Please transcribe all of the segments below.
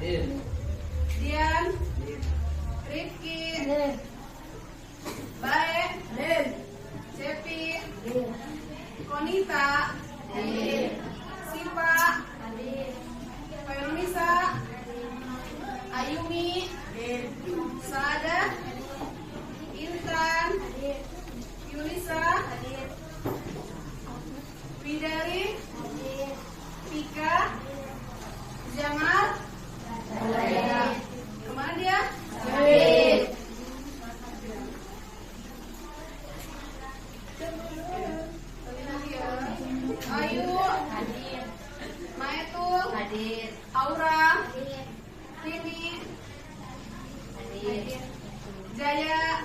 Dian, Rifki, Bae, Cepi, Konita, Sipa, Fernisa, Ayumi, Sada, Intan, Yulisa, Bidari, Pika, Jamal, kemana dia? Ayu, Maetul, Aura, Tini, Jaya,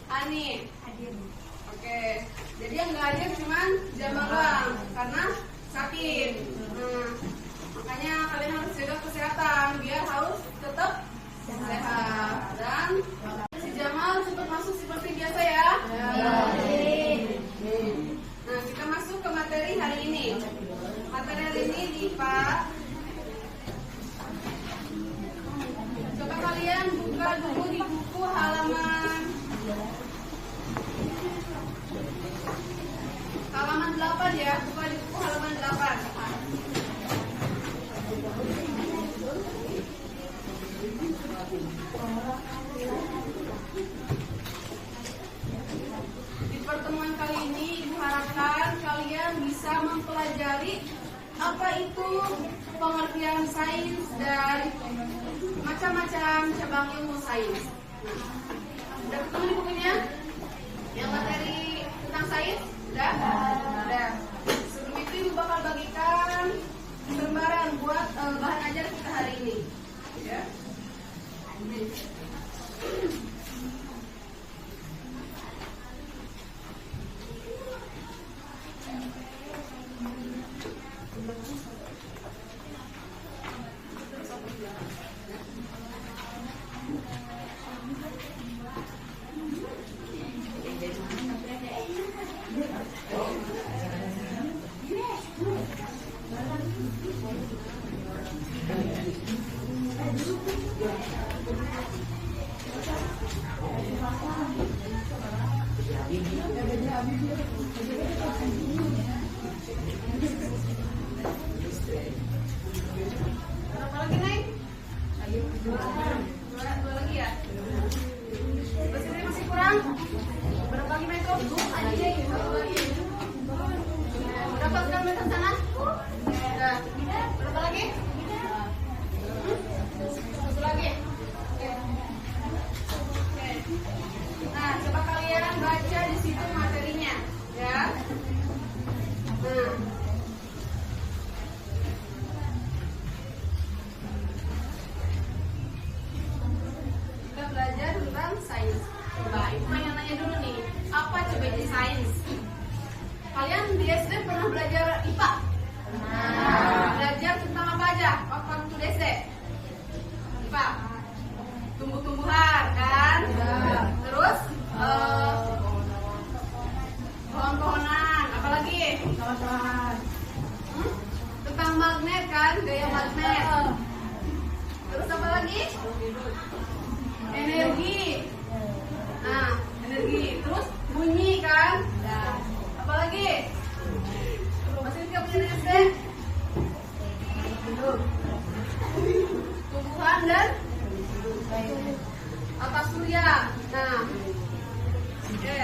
Ani. Oke, jadi yang nggak hadir cuman Jamal doang karena sakit. Makanya kalian harus jaga kesehatan biar harus tetap sehat. Dan si Jamal cepat masuk seperti biasa ya. Nah, kita masuk ke materi hari ini. Materi hari ini di IPA. Coba kalian buka dulu di buku halaman 8 ya. Buka di buku halaman 8. Di pertemuan kali ini Ibu harapkan kalian bisa mempelajari apa itu pengertian sains dan macam-macam cabang ilmu sains. Udah ketemu di bukunya? Yang materi tentang sains? Udah? Udah. Sebelum itu Ibu bakal bagikan lembaran buat bahan ajar kita hari ini. Ya. Berapa lagi, Neng? Dua lagi ya? Mesinnya masih kurang? Berapa lagi, Metro? Satu lagi. Berapa sekarang meter sana? Udah. Berapa lagi? Satu lagi. Oke. Nah, coba kalian baca di situ materinya, ya. Nah. Kita belajar tentang sains. Coba, Ibu nanya dulu nih, apa coba itu sains? Kalian di SD pernah belajar IPA? Belajar tentang apa aja waktu di SD? IPA? Tumbuh-tumbuhan, kan? Terus pohon-pohonan, apalagi? Tentang magnet, kan? Gaya magnet. Terus apa lagi? Energi. Nah, energi. Terus bunyi, kan? Apalagi? Masih tidak punya SD? Tumbuhan dan atas surya. Nah, oke.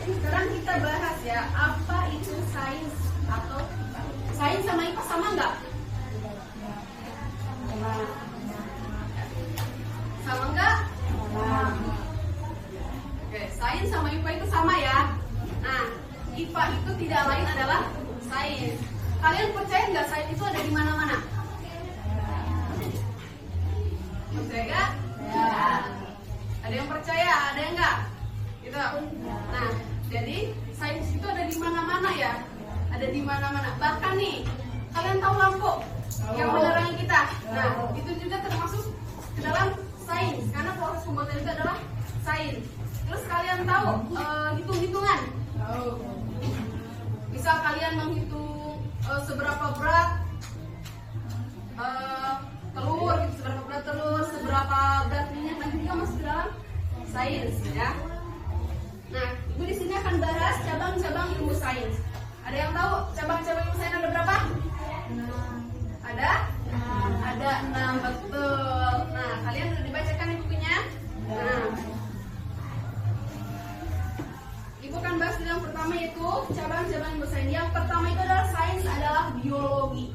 Sekarang kita bahas ya, apa itu sains atau sains sama IPA sama nggak? Sama nggak? Oke, sains sama IPA itu sama ya. Nah, IPA itu tidak lain adalah sains. Kalian percaya nggak sains itu ada di mana-mana? Percaya nggak? Ya. Ada yang percaya, ada yang nggak? Gitu. Nah, jadi sains itu ada di mana-mana ya. Ada di mana-mana. Bahkan nih, kalian tahu lampu yang menerangi kita. Nah, itu juga termasuk ke dalam sains karena proses pembuatan itu adalah sains. Terus kalian tahu hitung-hitungan? Misal kalian menghitung seberapa berat sains ya. Nah, Ibu di sini akan bahas cabang-cabang ilmu sains. Ada yang tahu cabang-cabang ilmu sains ada berapa? Ada? Ada 6, betul. Nah, kalian udah dibacakan nih bukunya? Nah, Ibu akan bahas yang pertama yaitu cabang-cabang ilmu sains. Yang pertama itu adalah sains adalah biologi.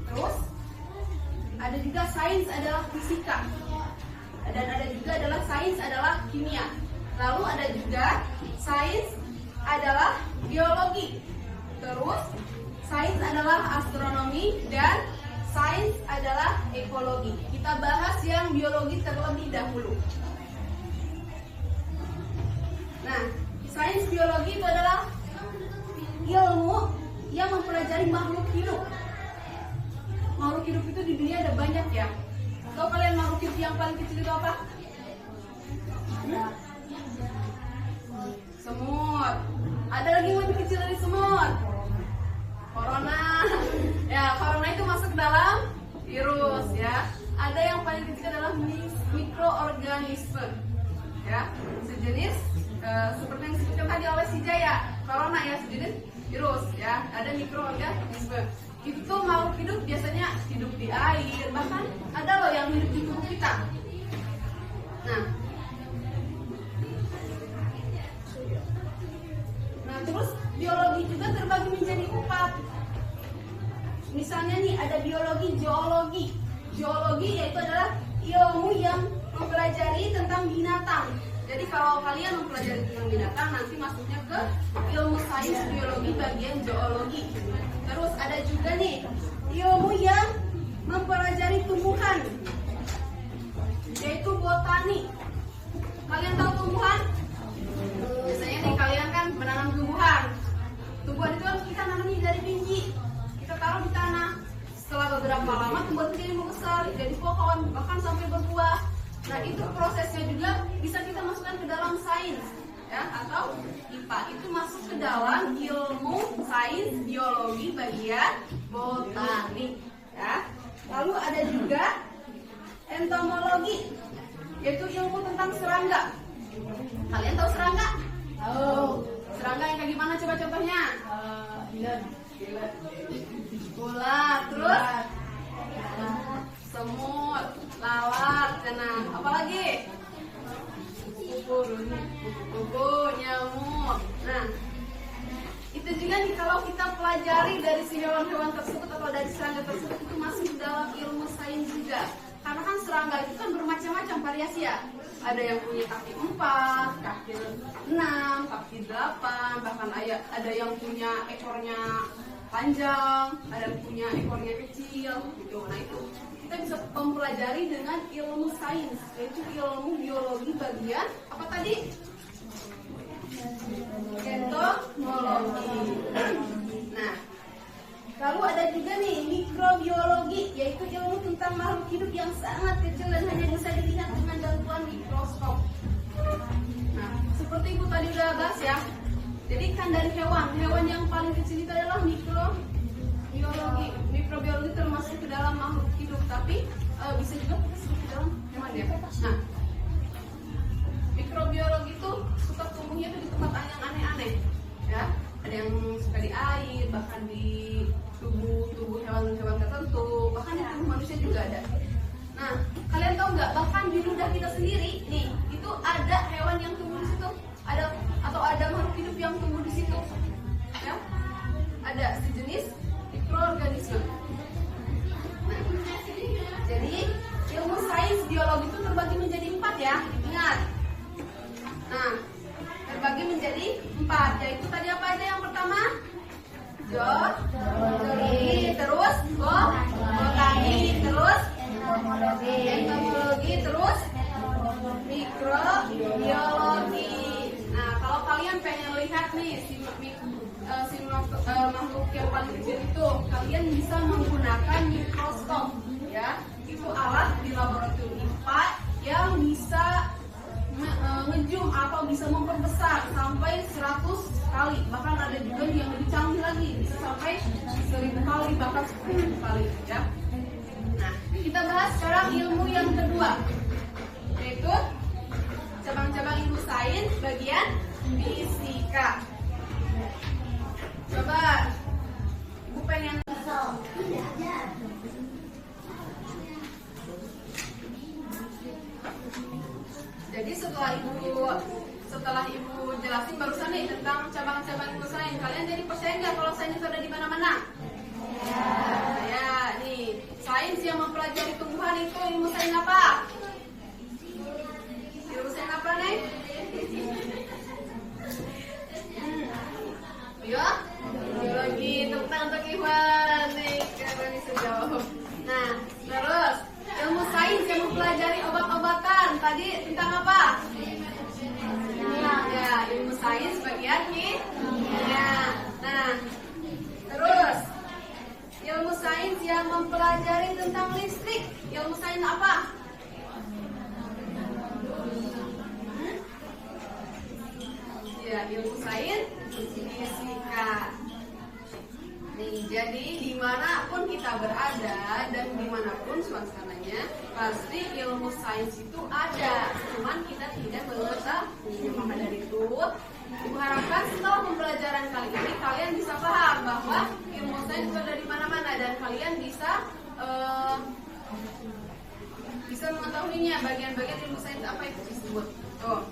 Terus ada juga sains adalah fisika. Dan ada juga adalah sains adalah kimia. Lalu ada juga sains adalah biologi. Terus sains adalah astronomi dan sains adalah ekologi. Kita bahas yang biologi terlebih dahulu. Nah, sains biologi itu adalah ilmu yang mempelajari makhluk hidup. Makhluk hidup itu di dunia ada banyak ya. Tahu kalian makhluk hidup yang paling kecil itu apa? Semut. Ada lagi yang lebih kecil dari semut. Corona. Ya, corona itu masuk ke dalam virus ya. Ada yang paling kecil adalah mikroorganisme. Ya, sejenis seperti yang disebutkan tadi oleh si Jaya. Corona ya, sejenis virus ya. Ada mikroorganisme. Itu makhluk hidup biasanya hidup di air, bahkan ada loh yang hidup di tubuh kita. Nah, terus biologi juga terbagi menjadi 4. Misalnya nih ada biologi geologi. Geologi yaitu adalah ilmu yang mempelajari tentang binatang. Jadi kalau kalian mempelajari tentang binatang nanti masuknya ke ilmu sains biologi bagian geologi. Terus ada juga nih ilmu yang mempelajari tumbuhan, yaitu botani. Kalian tahu tumbuhan? Biasanya nih kalian kan menanam tumbuhan. Tumbuhan itu kan kita nanamnya dari biji, kita taruh di tanah. Setelah beberapa lama tumbuhan itu jadi membesar, jadi pohon, bahkan sampai berbuah. Nah, itu prosesnya juga bisa kita masukkan ke dalam sains ya, atau IPA. Itu masuk ke dalam ilmu sains biologi bagian botani ya. Lalu ada juga entomologi, yaitu ilmu tentang serangga. Kalian tahu serangga? Tahu. Serangga yang kayak gimana coba contohnya? Ular, terus semut, lalat, apa lagi? Kupu, nyamuk. Nah, itu juga nih kalau kita pelajari dari si hewan-hewan tersebut atau dari serangga tersebut itu masih dalam ilmu sains juga. Karena kan serangga itu kan bermacam-macam variasi ya. Ada yang punya kaki 4, kaki 6, kaki 8, bahkan ada yang punya ekornya panjang, ada yang punya ekornya kecil gitu. Nah, itu kita bisa mempelajari dengan ilmu sains, yaitu ilmu biologi bagian apa tadi? Entomologi. Nah, lalu ada juga nih mikrobiologi, yaitu ilmu tentang makhluk hidup yang sangat kecil dan hanya bisa dilihat dengan bantuan mikroskop. Nah, seperti Ibu tadi udah bahas ya. Jadi kan dari hewan yang paling kecil itu adalah mikrobiologi. Mikrobiologi termasuk ke dalam makhluk hidup, tapi bisa juga masuk ke dalam hewan ya. Nah, mikrobiologi itu suka tumbuhnya itu di tempat yang aneh-aneh ya. Ada yang suka di air, bahkan di tubuh hewan-hewan tertentu, bahkan di tubuh manusia juga ada. Nah, kalian tahu nggak, bahkan di ludah kita sendiri nih itu ada hewan yang tumbuh di situ, ada makhluk hidup yang tumbuh di situ ya. Ada sejenis mikroorganisme. Nah, jadi ilmu sains biologi itu terbagi menjadi 4 ya, ingat. Nah, terbagi menjadi 4, yaitu tadi apa aja yang pertama? Geologi, terus botani, terus entomologi, terus mikrobiologi. Nah, kalau kalian pengen lihat nih si makhluk yang paling kecil itu, kalian bisa menggunakan mikroskop ya. Itu alat di laboratorium IPA yang bisa ngezoom atau bisa memperbesar sampai 100 kali, bahkan ada juga yang lebih canggih lagi, bisa sampai 1000 kali, bahkan 10.000 kali ya. Nah, kita bahas sekarang ilmu yang kedua, yaitu cabang-cabang ilmu sains bagian fisika. Coba Ibu pengen jadi setelah ibu jelasin barusan nih tentang cabang-cabang ilmu sains, kalian jadi percaya nggak kalau sains itu ada di mana-mana? Ya, nih sains yang mempelajari tumbuhan itu ilmu sains apa? Ilmu sains apa nih? Ya, biologi. Tepuk tangan untuk Iwan nih, karena bisa jawab. Nah, terus ilmu sains yang mempelajari obat-obatan tadi tentang apa? Ya, ilmu sains bagian kimia. Nah, terus ilmu sains yang mempelajari tentang listrik, ilmu sains apa? Ya, ilmu sains fisika. Nih, jadi dimanapun kita berada dan dimanapun suasananya, pasti ilmu sains itu ada. Cuman kita tidak mengetahui. Maka dari itu, Ibu harapkan setelah pembelajaran kali ini kalian bisa paham bahwa ilmu sains itu ada di mana-mana dan kalian bisa mengetahuinya bagian-bagian ilmu sains apa itu disebut. Tuh.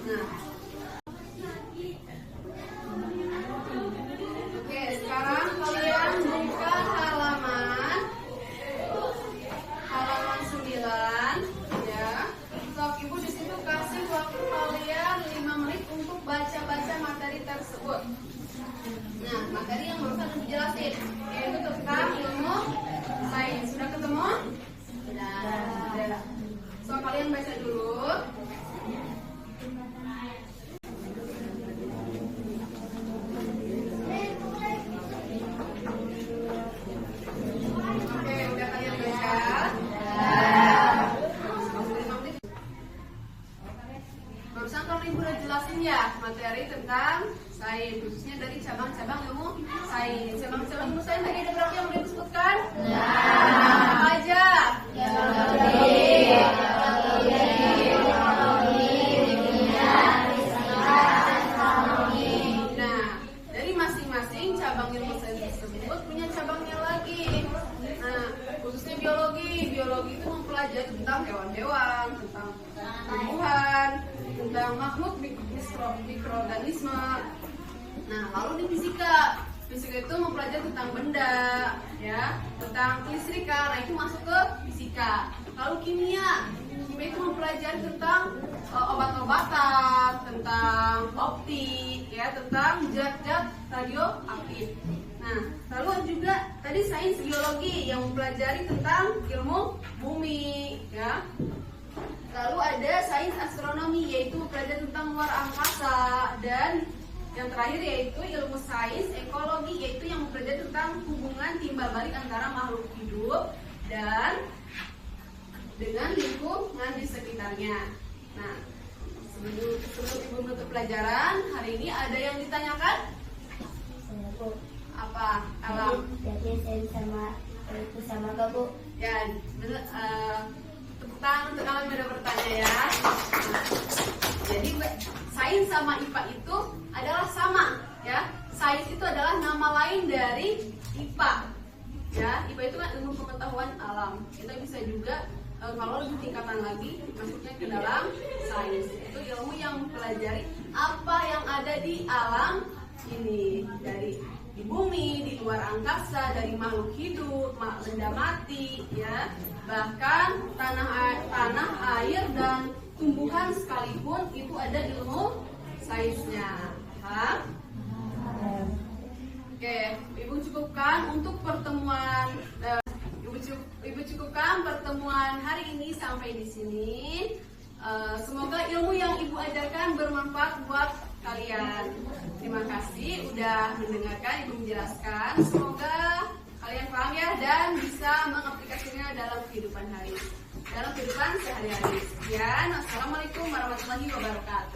Nah. Oke, sekarang kalian buka halaman 9 ya. Sok Ibu di situ kasih waktu kalian 5 menit untuk baca-baca materi tersebut. Nah, materi yang barusan Ibu jelasin yaitu tentang ilmu sains. Sudah ketemu? Sudah. So kalian baca dulu. Barusan kalau Ibu udah jelasin ya materi tentang sains, khususnya dari cabang-cabang ilmu sains. Cabang-cabang ilmu sains tadi ada berapa yang udah disebutkan? Apa aja? Nah, dari masing-masing cabang ilmu sains tersebut punya cabangnya lagi. Nah, khususnya biologi. Biologi itu mempelajari tentang hewan-hewan, tentang tumbuhan, tentang makhluk mikroorganisme. Nah, lalu di fisika itu mempelajari tentang benda, ya, tentang kelistrikan. Nah, itu masuk ke fisika. Lalu kimia itu mempelajari tentang obat-obatan, tentang optik, ya, tentang zat-zat radioaktif. Nah, lalu juga tadi sains geologi yang mempelajari tentang ilmu bumi, ya. Lalu ada sains astronomi yaitu mempelajari tentang luar angkasa, dan yang terakhir yaitu ilmu sains ekologi yaitu yang mempelajari tentang hubungan timbal balik antara makhluk hidup dan dengan lingkungan di sekitarnya. Nah, sebelum Ibu menutup pelajaran hari ini ada yang ditanyakan? Apa? Alam. Jadi sains sama itu sama gak, Bu? Ya, tepuk tangan untuk kalian yang bertanya ya. Nah, jadi sains sama IPA itu adalah sama, ya. Sains itu adalah nama lain dari IPA. Ya, IPA itu kan ilmu pengetahuan alam. Kita bisa juga kalau lebih tingkatan lagi masuknya ke dalam sains. Itu ilmu yang mempelajari apa yang ada di alam ini, dari di bumi, di luar angkasa, dari makhluk hidup, benda mati, ya, bahkan tanah air dan tumbuhan sekalipun itu ada ilmu sainsnya. Paham? Oke, Ibu cukupkan untuk pertemuan. Ibu cukupkan pertemuan hari ini sampai di sini. Semoga ilmu yang Ibu ajarkan bermanfaat buat kalian. Terima kasih udah mendengarkan Ibu menjelaskan. Semoga kalian paham ya dan bisa mengaplikasinya dalam kehidupan sehari-hari. Sekian, assalamualaikum warahmatullahi wabarakatuh.